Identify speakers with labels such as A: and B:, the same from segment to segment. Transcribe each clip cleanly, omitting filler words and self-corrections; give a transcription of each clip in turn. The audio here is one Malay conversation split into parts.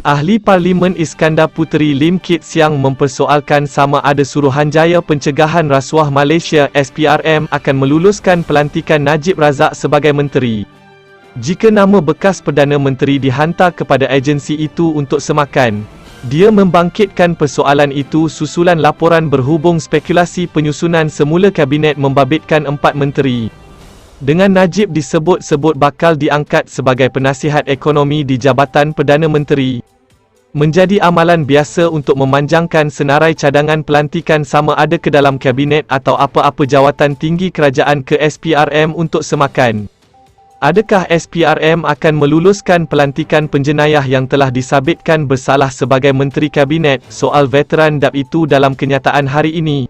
A: Ahli Parlimen Iskandar Puteri Lim Kit Siang mempersoalkan sama ada Suruhanjaya Pencegahan Rasuah Malaysia SPRM akan meluluskan pelantikan Najib Razak sebagai menteri. Jika nama bekas Perdana Menteri dihantar kepada agensi itu untuk semakan, dia membangkitkan persoalan itu susulan laporan berhubung spekulasi penyusunan semula Kabinet membabitkan 4 menteri. Dengan Najib disebut-sebut bakal diangkat sebagai penasihat ekonomi di Jabatan Perdana Menteri, menjadi amalan biasa untuk memanjangkan senarai cadangan pelantikan sama ada ke dalam Kabinet atau apa-apa jawatan tinggi kerajaan ke SPRM untuk semakan. Adakah SPRM akan meluluskan pelantikan penjenayah yang telah disabitkan bersalah sebagai Menteri Kabinet? Soal veteran DAP itu dalam kenyataan hari ini.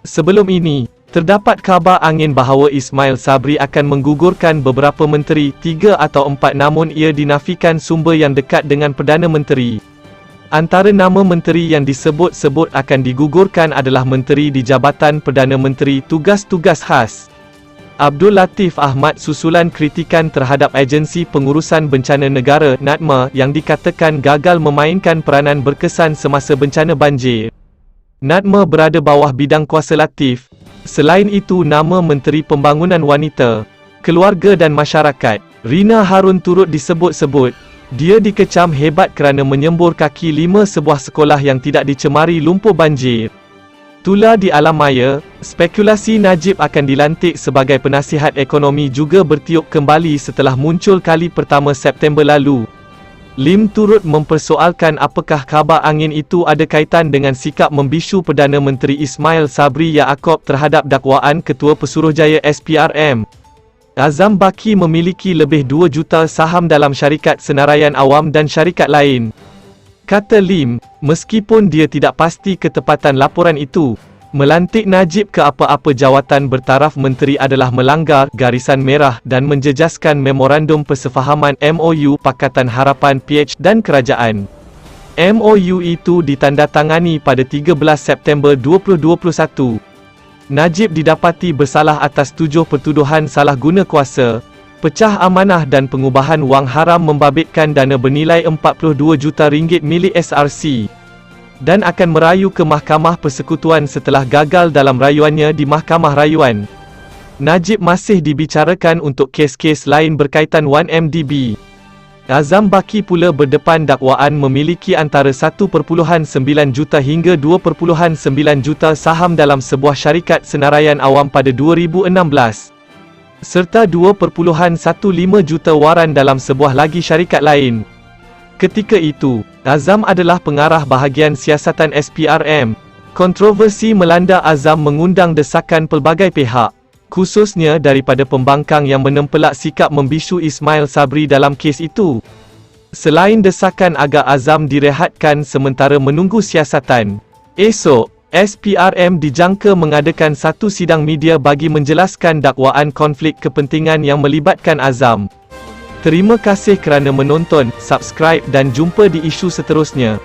A: Sebelum ini, terdapat khabar angin bahawa Ismail Sabri akan menggugurkan beberapa menteri, 3 atau 4 namun ia dinafikan sumber yang dekat dengan Perdana Menteri. Antara nama menteri yang disebut-sebut akan digugurkan adalah menteri di Jabatan Perdana Menteri Tugas-Tugas Khas, Abdul Latif Ahmad, susulan kritikan terhadap Agensi Pengurusan Bencana Negara (NADMA) yang dikatakan gagal memainkan peranan berkesan semasa bencana banjir. NADMA berada bawah bidang kuasa Latif. Selain itu, nama Menteri Pembangunan Wanita, Keluarga dan Masyarakat, Rina Harun turut disebut-sebut. Dia dikecam hebat kerana menyembur kaki 5 sebuah sekolah yang tidak dicemari lumpur banjir. Tular di alam maya, spekulasi Najib akan dilantik sebagai penasihat ekonomi juga bertiup kembali setelah muncul kali pertama September lalu. Lim turut mempersoalkan apakah khabar angin itu ada kaitan dengan sikap membisu Perdana Menteri Ismail Sabri Yaakob terhadap dakwaan Ketua Pesuruhjaya SPRM. Azam Baki memiliki lebih 2 juta saham dalam syarikat Senaraian Awam dan syarikat lain. Kata Lim, meskipun dia tidak pasti ketepatan laporan itu, melantik Najib ke apa-apa jawatan bertaraf menteri adalah melanggar garisan merah dan menjejaskan Memorandum Persefahaman MOU Pakatan Harapan PH dan Kerajaan. MOU itu ditandatangani pada 13 September 2021. Najib didapati bersalah atas 7 pertuduhan salah guna kuasa, pecah amanah dan pengubahan wang haram membabitkan dana bernilai RM42 juta milik SRC, dan akan merayu ke Mahkamah Persekutuan setelah gagal dalam rayuannya di Mahkamah Rayuan. Najib masih dibicarakan untuk kes-kes lain berkaitan 1MDB. Azam Baki pula berdepan dakwaan memiliki antara 1.9 juta hingga 2.9 juta saham dalam sebuah syarikat Senaraian Awam pada 2016. Serta 2.15 juta waran dalam sebuah lagi syarikat lain. Ketika itu, Azam adalah pengarah bahagian siasatan SPRM. Kontroversi melanda Azam mengundang desakan pelbagai pihak, khususnya daripada pembangkang yang menempelak sikap membisu Ismail Sabri dalam kes itu. Selain desakan agar Azam direhatkan sementara menunggu siasatan, esok, SPRM dijangka mengadakan satu sidang media bagi menjelaskan dakwaan konflik kepentingan yang melibatkan Azam. Terima kasih kerana menonton, subscribe dan jumpa di isu seterusnya.